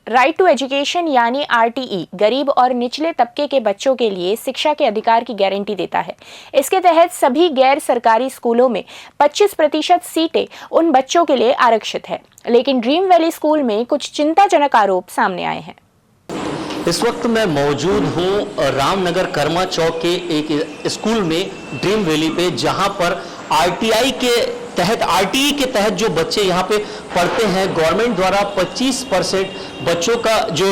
Right to education यानी RTE गरीब और निचले तबके के बच्चों के लिए शिक्षा के अधिकार की गारंटी देता है। इसके तहत सभी गैर सरकारी स्कूलों में 25% सीटें उन बच्चों के लिए आरक्षित है। लेकिन ड्रीम वैली स्कूल में कुछ चिंताजनक आरोप सामने आए हैं। इस वक्त मैं मौजूद हूँ रामनगर कर्मा चौक के एक स्कूल में ड्रीम वैली पे, जहाँ पर आरटीई के तहत जो बच्चे यहाँ पे पढ़ते हैं, गवर्नमेंट द्वारा 25% बच्चों का जो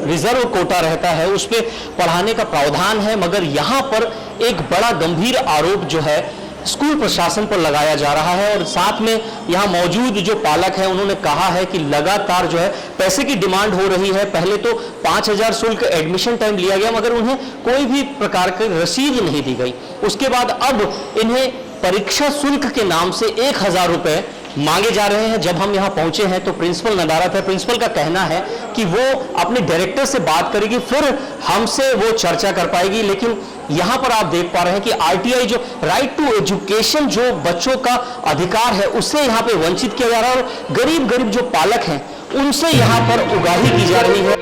रिजर्व कोटा रहता है उस पे पढ़ाने का प्रावधान है। मगर यहाँ पर एक बड़ा गंभीर आरोप जो है स्कूल प्रशासन पर लगाया जा रहा है और साथ में यहाँ मौजूद जो पालक हैं उन्होंने कहा है कि लगातार जो है पैसे की डिमांड हो रही है। पहले तो 5,000 शुल्क एडमिशन टाइम लिया गया, मगर उन्हें कोई भी प्रकार की रसीद नहीं दी गई। उसके बाद अब इन्हें परीक्षा शुल्क के नाम से 1,000 रुपए मांगे जा रहे हैं। जब हम यहाँ पहुंचे हैं तो प्रिंसिपल नदारत है, प्रिंसिपल का कहना है कि वो अपने डायरेक्टर से बात करेगी, फिर हमसे वो चर्चा कर पाएगी। लेकिन यहाँ पर आप देख पा रहे हैं कि आरटीई जो राइट टू एजुकेशन जो बच्चों का अधिकार है उससे यहाँ पे वंचित किया जा रहा है और गरीब जो पालक हैं उनसे यहाँ पर उगाही की जा रही है।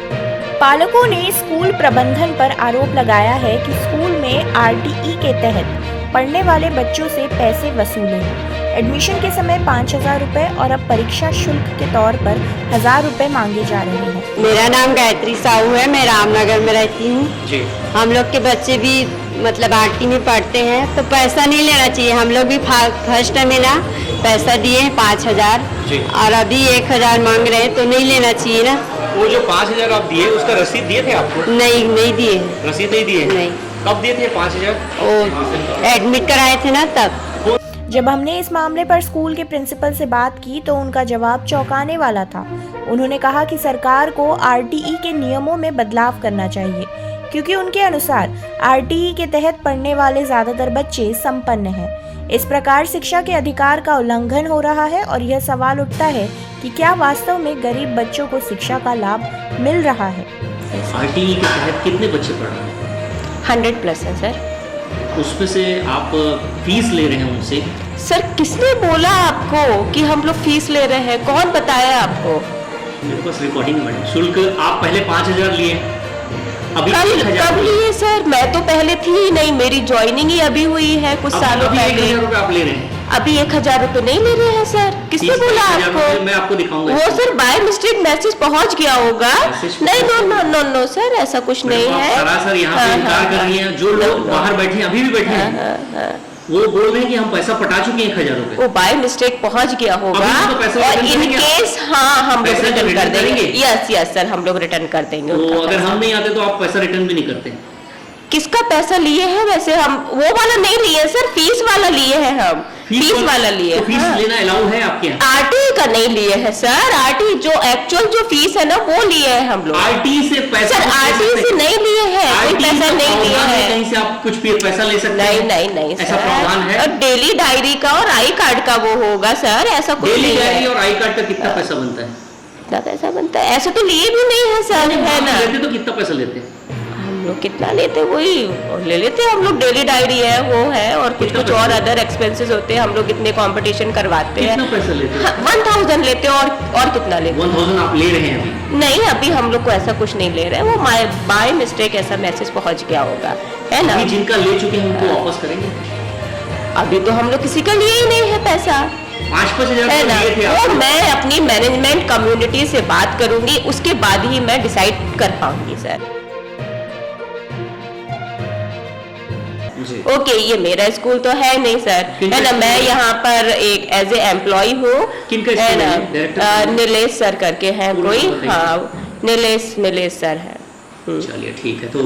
पालकों ने स्कूल प्रबंधन पर आरोप लगाया है कि स्कूल में आरटीई के तहत पढ़ने वाले बच्चों से पैसे वसूले हैं। एडमिशन के समय 5,000 रुपए और अब परीक्षा शुल्क के तौर पर 1,000 रुपए मांगे जा रहे हैं। मेरा नाम गायत्री साहू है, मैं रामनगर में रहती हूँ जी। हम लोग के बच्चे भी मतलब आरटी में पढ़ते हैं तो पैसा नहीं लेना चाहिए। हम लोग भी फर्स्ट में ना पैसा दिए हैं 5,000 और अभी 1,000 मांग रहे हैं तो नहीं लेना चाहिए ना। वो जो 5,000 आप दिए उसका रसीद दिए थे आपको? नहीं दिए। रसीद नहीं दिए? नहीं। कब दिए थे 5,000? वो एडमिट कराए थे ना तब। जब हमने इस मामले पर स्कूल के प्रिंसिपल से बात की तो उनका जवाब चौंकाने वाला था। उन्होंने कहा कि सरकार को आरटीई के नियमों में बदलाव करना चाहिए, क्योंकि उनके अनुसार आरटीई के तहत पढ़ने वाले ज्यादातर बच्चे संपन्न हैं। इस प्रकार शिक्षा के अधिकार का उल्लंघन हो रहा है और यह सवाल उठता है कि क्या वास्तव में गरीब बच्चों को शिक्षा का लाभ मिल रहा है। आरटीई के तहत कितने बच्चे पढ़ रहे हैं? 100+ है सर। उसमें से आप फीस ले रहे हैं उनसे? सर किसने बोला आपको कि हम लोग फीस ले रहे हैं? कौन बताया आपको? मेरे पास रिकॉर्डिंग है। शुल्क आप पहले 5,000 लिए, अभी कब लिए सर? मैं तो पहले थी ही नहीं, मेरी ज्वाइनिंग ही अभी हुई है कुछ सालों पहले। 1,000 रुपए आप ले रहे हैं? अभी 1,000 रुपए नहीं ले रहे हैं सर। किसने बोला आपको? मैं आपको दिखाऊंगा। वो सर बाय मिस्टेक मैसेज पहुंच गया होगा। नहीं नो सर, ऐसा कुछ नहीं है। सरासर यहाँ पे इनकार कर रही हैं। जो लोग बाहर बैठे हैं, अभी भी बैठे हैं, वो बोल रहे हैं कि हम पैसा पटा चुके हैं 1,000 रुपए। वो बाय मिस्टेक पहुंच गया होगा और इन केस हम लोग रिटर्न कर देंगे। यस सर, हम लोग रिटर्न कर देंगे। तो अगर हम नहीं आते तो आप पैसा रिटर्न भी नहीं करते? किसका पैसा लिए हैं वैसे? हम वो वाला नहीं लिए सर, फीस वाला लिए हैं हम। फीस वाला लिए। तो फीस लेना अलाउ है आपके यहाँ? आरटी का नहीं लिए है सर। आरटी जो एक्चुअल जो फीस है ना वो लिए हैं हम लोग। आरटी से पैसा? सर आरटी से नहीं लिए हैं, कोई पैसा नहीं लिए हैं। कहीं से आप कुछ पैसा ले सकते हैं? नहीं ऐसा प्रावधान है? और डेली डायरी का और आई कार्ड का वो होगा सर, ऐसा कुछ नहीं है। डेली डायरी और आई कार्ड का कितना पैसा बनता है? कितना पैसा बनता है? ऐसा तो लिए भी नहीं है सर, है ना? लेते तो कितना पैसा लेते हैं? हम लोग कितना लेते वही ले लेते हैं हम लोग। डेली डायरी है वो है और कुछ और अदर एक्सपेंसेस होते हैं। हम लोग इतने कंपटीशन करवाते हैं। कितना पैसा लेते हैं? 1,000 लेते हैं और कितना लेते हैं? 1,000 आप ले रहे हैं अभी? नहीं, अभी हम लोग को ऐसा कुछ नहीं ले रहे हैं। वो बाय मिस्टेक ऐसा मैसेज पहुंच गया होगा, है ना? जिनका ले चुके हैं उनको वापस करेंगे? अभी तो हम लोग किसी का लिए ही नहीं है पैसा। 5,000 है ना? वो मैं अपनी मैनेजमेंट कम्युनिटी से बात करूंगी, उसके बाद ही मैं डिसाइड कर पाऊंगी सर। ओके, ये मेरा स्कूल तो है नहीं सर, है ना? मैं यहाँ पर एक एज ए एम्प्लॉय हूँ, है ना? नीलेश सर करके हैं कोई। हाँ, नीलेश सर है। चलिए ठीक है। तो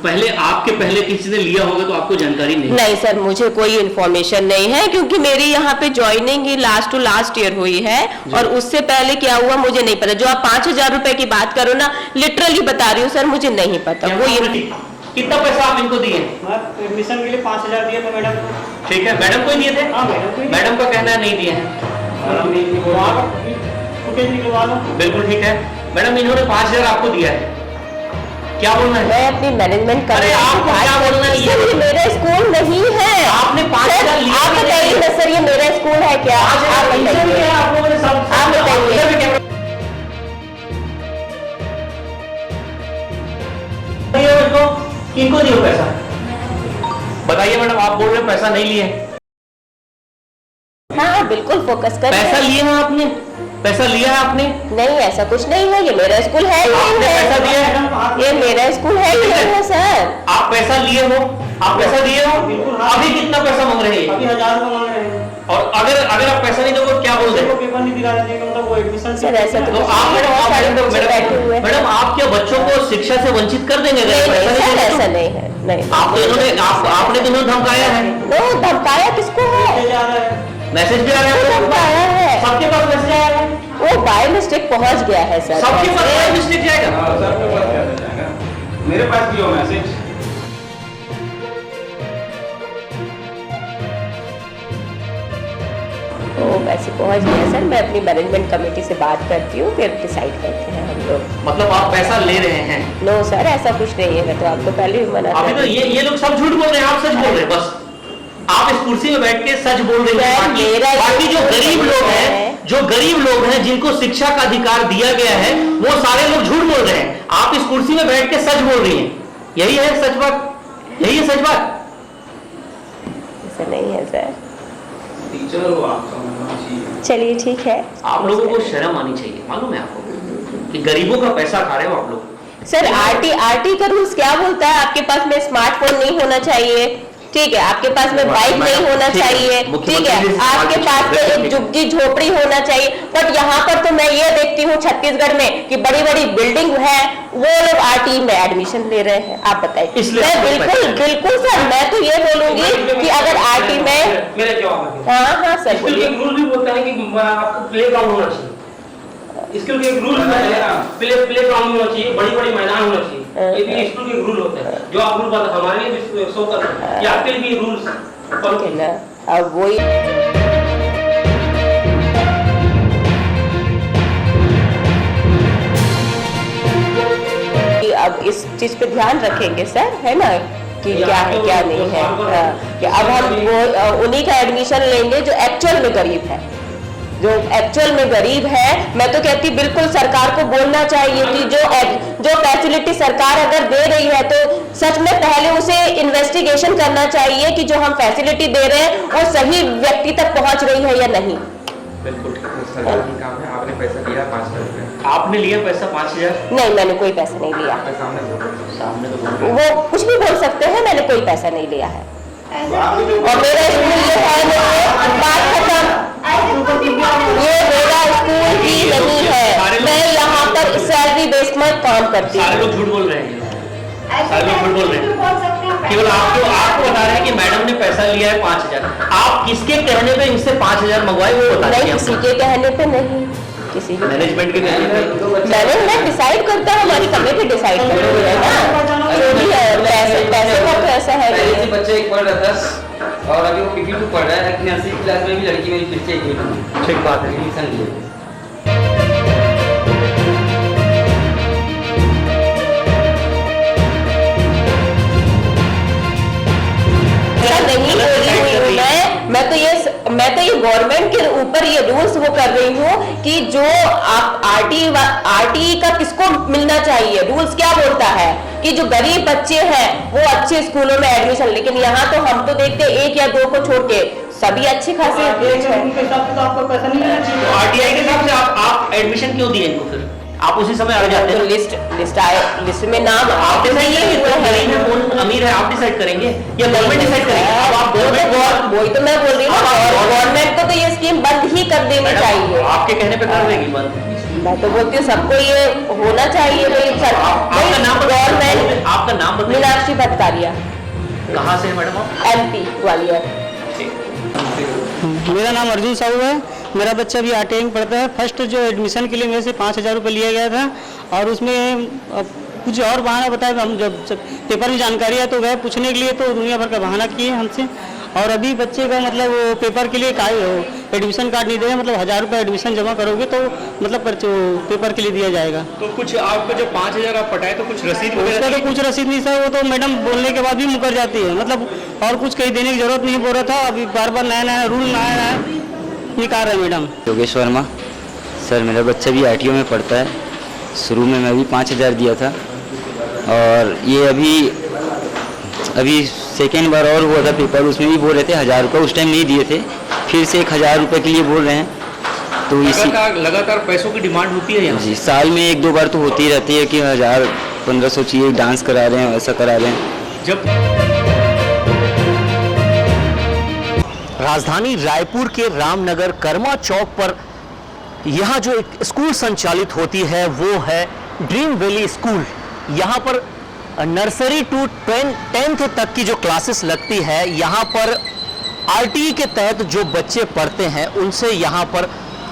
पहले आपके पहले किसी ने लिया होगा तो आपको जानकारी नहीं सर, मुझे कोई इन्फॉर्मेशन नहीं है, क्योंकि मेरी यहाँ पे ज्वाइनिंग ही लास्ट टू लास्ट ईयर हुई है और उससे पहले क्या हुआ मुझे नहीं पता। जो आप 5,000 रुपए की बात करो ना, लिटरली बता रही हूँ सर, मुझे नहीं पता। वो कितना पैसा आप इनको दिए? एडमिशन के लिए 5,000 दिए थे मैडम को। ठीक है, मैडम को ही दिए थे? हाँ, मैडम का कहना है नहीं दिए हैं। बिल्कुल ठीक है मैडम, इन्होंने 5,000 आपको दिया है, क्या बोलना है? मैं अपनी मैनेजमेंट कर रही हूं। आपको क्या बोलना है? ये मेरा स्कूल नहीं है। आपने 5,000 लिया? आप बताइए ना सर, ये मेरा स्कूल है क्या? आप बताइए। किनको दिए पैसा? बताइए मैडम, आप बोल रहे हैं पैसा नहीं लिए। हाँ बिल्कुल फोकस कर रहे पैसा हैं। लिए हैं आपने? पैसा लिया है आपने? नहीं ऐसा कुछ नहीं है, ये मेरा स्कूल है ही नहीं आपने पैसा है, दिया है? ये मेरा स्कूल है ही नहीं है सर। आप पैसा लिए हो? आप पैसा दिए हो? बिल्कुल, हाँ। अभी कितना पैसा मांग रहे हैं? अभी 1000 रुपये मांग रहे हैं। और अगर आप पैसा नहीं दोगे क्या बोल बच्चे रहे को पेपर नहीं दिला रहे थे, मतलब वो एडमिशन सर ऐसा तो तो आप बहुत सारे बच्चे बैठे हुए हैं। मैडम आप क्या बच्चों को शिक्षा से वंचित कर देंगे अगर नहीं पैसा नहीं नहीं सर देंगे तो? ऐसा नहीं है, नहीं आप तो इन्होंने आपने तो इन्होंने धमकाया है। नो धमकाया किसको है? जा रहा है। मैसेज भी आ रहा किसको है धमकाया है? सबके पास मैसेज आया है, वो बाय मिस्टेक पहुंच गया है सर। सबके पास बाय मिस्टेक जाएगा। मेरे पास भी हो मैसेज। तो वैसे पहुंच गया सर, मैं अपनी मैनेजमेंट कमेटी से बात करती हूँ, फिर डिसाइड करते हैं हम लोग। मतलब आप पैसा ले रहे हैं? नो सर ऐसा कुछ नहीं है, मैं तो आपको पहले भी मना अभी कर तो ये लोग सब झूठ बोल रहे हैं, आप सच बोल रहे हैं। बस आप इस कुर्सी में बैठ के सच बोल रहे हैं। सर, मेरा ये बाकी जो गरीब लोग है। हैं, जो गरीब लोग हैं जिनको शिक्षा का अधिकार दिया गया है, वो सारे लोग झूठ बोल रहे हैं। आप इस कुर्सी में बैठ के सच बोल रही हैं। यही है सच बात, यही है सच बात। ऐसा नहीं है सर। टीचर हो आप, समझना चाहिए। चलिए ठीक है। आप लोगों को शर्म आनी चाहिए, मालूम है आपको कि गरीबों का पैसा खा रहे हो आप लोग। सर आरटी का रूल्स क्या बोलता है? आपके पास में स्मार्टफोन नहीं होना चाहिए, ठीक है, आपके पास में बाइक नहीं होना ठीक है, चाहिए, ठीक मुख्यमंत्री है, जी से आपके बातचीत पास में करते एक हैं। झुग्गी झोपड़ी होना चाहिए। बट यहाँ पर तो मैं ये देखती हूँ छत्तीसगढ़ में कि बड़ी बड़ी बिल्डिंग है, वो लोग आरटी में एडमिशन ले रहे हैं। आप बताइए। इसलिए मैं आपको बिल्कुल पैसा बिल्कुल सर, मैं तो ये बोलूंगी कि अगर आरटी में, मेरे जवाब है। हाँ हाँ सर स्कूल के बोलिए। एक रूल भी बोलता है कि आपको प्ले ग्राउंड होना चाहिए। स्कूल के एक रूल है, प्ले ग्राउंड होना चाहिए, बड़ी बड़ी मैदान होना चाहिए। ये भी स्कूल के रूल होते हैं, जो आप रूल बता हमारे लिए भी शो कर रहे हैं, या आपके लिए भी रूल्स ठीक है ना, अब वही कि अब इस चीज पे ध्यान रखेंगे सर, है ना, कि क्या है क्या नहीं है। कि अब हम वो उन्हीं का एडमिशन लेंगे जो एक्चुअल में गरीब है, जो एक्चुअल में गरीब है। मैं तो कहती बिल्कुल सरकार को बोलना चाहिए कि जो फैसिलिटी सरकार अगर दे रही है तो सच में पहले उसे इन्वेस्टिगेशन करना चाहिए कि जो हम फैसिलिटी दे रहे हैं वो सही व्यक्ति तक पहुंच रही है या नहीं। बिल्कुल सरकार की काम है। आपने पैसा दिया 5000 रुपये, आपने लिया पैसा 5000? नहीं मैंने कोई पैसा नहीं लिया। आपके सामने बोलो। सामने तो बोल रहे हैं। वो कुछ भी बोल सकते हैं, मैंने कोई पैसा नहीं लिया है। और मेरा स्कूल ये है नहीं, बात खत्म। ये मेरा स्कूल ही नहीं है, मैं यहाँ पर सैलरी बेस में काम करती सारे हूँ। लोग झूठ बोल रहे हैं, सारे लोग झूठ बोल रहे हैं। केवल आपको बता रहे हैं कि मैडम ने पैसा लिया है 5000। आप किसके कहने पे इनसे 5000 मंगवाए वो बता नहीं दीजिए किसी हमको। के कहने पे नहीं, किसी के मैनेजमेंट के कहने पे। मैंने डिसाइड करता है, हमारी कमेटी डिसाइड करती है ना, जो भी है पैसे का तो ऐसा है पहले से कि बच्चा एक पढ़ रहा था और अभी वो PG2 पढ़ रहा है। नर्सरी क्लास में भी लड़की मेरी फिर से एक ठीक बात है। एडमिशन लिए। ऐसा नहीं बोली हुई हूँ मैं तो ये गवर्नमेंट के ऊपर ये रूल्स वो कर रही हूँ कि जो आप आरटी का किसको मिलना चाहिए। रूल्स क्या बोलता है कि जो गरीब बच्चे हैं वो अच्छे स्कूलों में एडमिशन, लेकिन यहाँ तो हम तो देखते हैं एक या दो को छोड़ के सभी अच्छे खासे रेंज है। उनके हिसाब से तो आपको पैसा नहीं लेना चाहिए। तो आरटीआई के हिसाब से आप एडमिशन क्यों दिए इनको? फिर आप उसी समय अड़ जाते तो हैं। लिस्ट में नाम आप आपके डिसाइड लिए करेंगे हुए कौन गरीब है हैं। कौन अमीर है, आप डिसाइड करेंगे या गवर्नमेंट डिसाइड करेगी? अब आप गवर्नमेंट वही तो मैं बोल रही हूँ, गवर्नमेंट को तो ये स्कीम बंद ही कर देनी चाहिए। आपके कहने पे कर देगी बंद। मैं तो बोलती हूँ सबको ये होना चाहिए भाई। आपका नाम गवर्नमेंट आपका नाम बताइए। मीनाक्षी भट्टारिया, कहाँ से है मैडम आप? MP ग्वालियर। मेरा नाम अर्जुन साहू है। मेरा बच्चा भी आरटीआई में पढ़ता है। फर्स्ट जो एडमिशन के लिए मेरे से 5000 रुपये लिया गया था और उसमें कुछ और बहाना बताया। हम जब पेपर में जानकारी है तो गए पूछने के लिए, तो दुनिया भर का बहाना किए हमसे। और अभी बच्चे का मतलब वो पेपर के लिए एडमिशन कार्ड नहीं दे रहे, मतलब 1000 रुपये एडमिशन जमा करोगे तो मतलब पेपर के लिए दिया जाएगा। तो कुछ आपको जो 5000 आप पटाए तो कुछ रसीद उसका तो कुछ रसीद नहीं सर, वो तो मैडम बोलने के बाद भी मुकर जाती है। मतलब और कुछ कहीं देने की जरूरत नहीं बोल रहा था। अभी बार बार नया नया रूल नया निकाल रहे हैं मैडम। योगेश वर्मा सर, मेरा बच्चा भी ITO में पढ़ता है। शुरू में मैं भी 5000 दिया था और ये अभी अभी सेकेंड बार और हुआ था पेपर, उसमें भी बोल रहे थे 1000 रुपये, उस टाइम नहीं दिए थे, फिर से 1000 रुपये के लिए बोल रहे हैं। तो इसी लगातार पैसों की डिमांड होती है यहाँ जी, साल में 1-2 बार तो होती ही रहती है कि 1000-1500 चाहिए, डांस करा रहे हैं, ऐसा करा रहे हैं। जब राजधानी रायपुर के रामनगर कर्मा चौक पर यहाँ जो एक स्कूल संचालित होती है वो है ड्रीम वैली स्कूल। यहाँ पर नर्सरी टू 10th तक की जो क्लासेस लगती है, यहाँ पर आरटीई के तहत जो बच्चे पढ़ते हैं उनसे यहाँ पर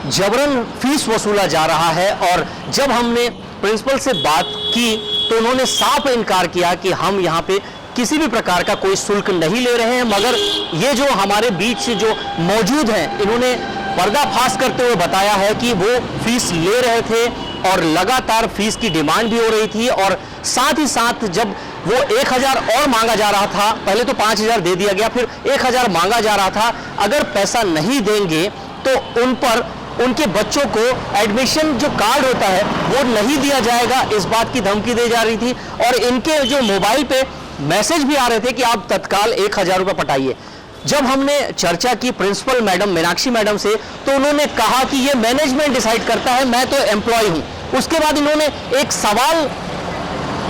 जबरन फीस वसूला जा रहा है। और जब हमने प्रिंसिपल से बात की तो उन्होंने साफ इनकार किया कि हम यहाँ पे किसी भी प्रकार का कोई शुल्क नहीं ले रहे हैं, मगर ये जो हमारे बीच जो मौजूद हैं इन्होंने पर्दाफाश करते हुए बताया है कि वो फीस ले रहे थे और लगातार फीस की डिमांड भी हो रही थी। और साथ ही साथ जब वो 1000 और मांगा जा रहा था, पहले तो 5000 दे दिया गया, फिर 1000 मांगा जा रहा था, अगर पैसा नहीं देंगे तो उन पर उनके बच्चों को एडमिशन जो कार्ड होता है वो नहीं दिया जाएगा, इस बात की धमकी दी जा रही थी। और इनके जो मोबाइल पे मैसेज भी आ रहे थे कि आप तत्काल 1000 रुपये पटाइए। जब हमने चर्चा की प्रिंसिपल मैडम मीनाक्षी मैडम से तो उन्होंने कहा कि ये मैनेजमेंट डिसाइड करता है, मैं तो एम्प्लॉय हूं। उसके बाद इन्होंने एक सवाल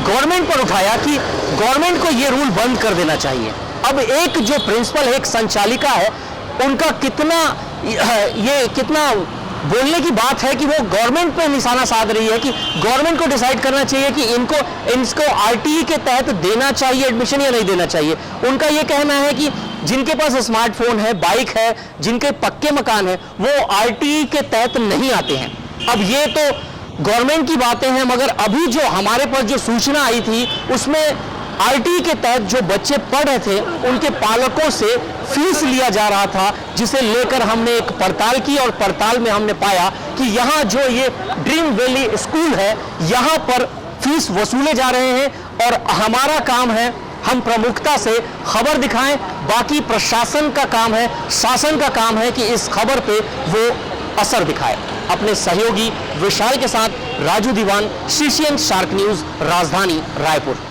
गवर्नमेंट पर उठाया कि गवर्नमेंट को ये रूल बंद कर देना चाहिए। अब एक जो प्रिंसिपल एक संचालिका है, उनका कितना बोलने की बात है कि वो गवर्नमेंट पे निशाना साध रही है कि गवर्नमेंट को डिसाइड करना चाहिए कि इनको आरटीई के तहत देना चाहिए एडमिशन या नहीं देना चाहिए। उनका ये कहना है कि जिनके पास स्मार्टफोन है, बाइक है, जिनके पक्के मकान है, वो आरटीई के तहत नहीं आते हैं। अब ये तो गवर्नमेंट की बातें हैं, मगर अभी जो हमारे पास जो सूचना आई थी उसमें आरटीई के तहत जो बच्चे पढ़ रहे थे उनके पालकों से फीस लिया जा रहा था, जिसे लेकर हमने एक पड़ताल की और पड़ताल में हमने पाया कि यहाँ जो ये ड्रीम वैली स्कूल है यहाँ पर फीस वसूले जा रहे हैं। और हमारा काम है हम प्रमुखता से खबर दिखाएं, बाकी प्रशासन का काम है, शासन का काम है कि इस खबर पे वो असर दिखाए। अपने सहयोगी विशाल के साथ राजू दीवान, CCN शार्क न्यूज, राजधानी रायपुर।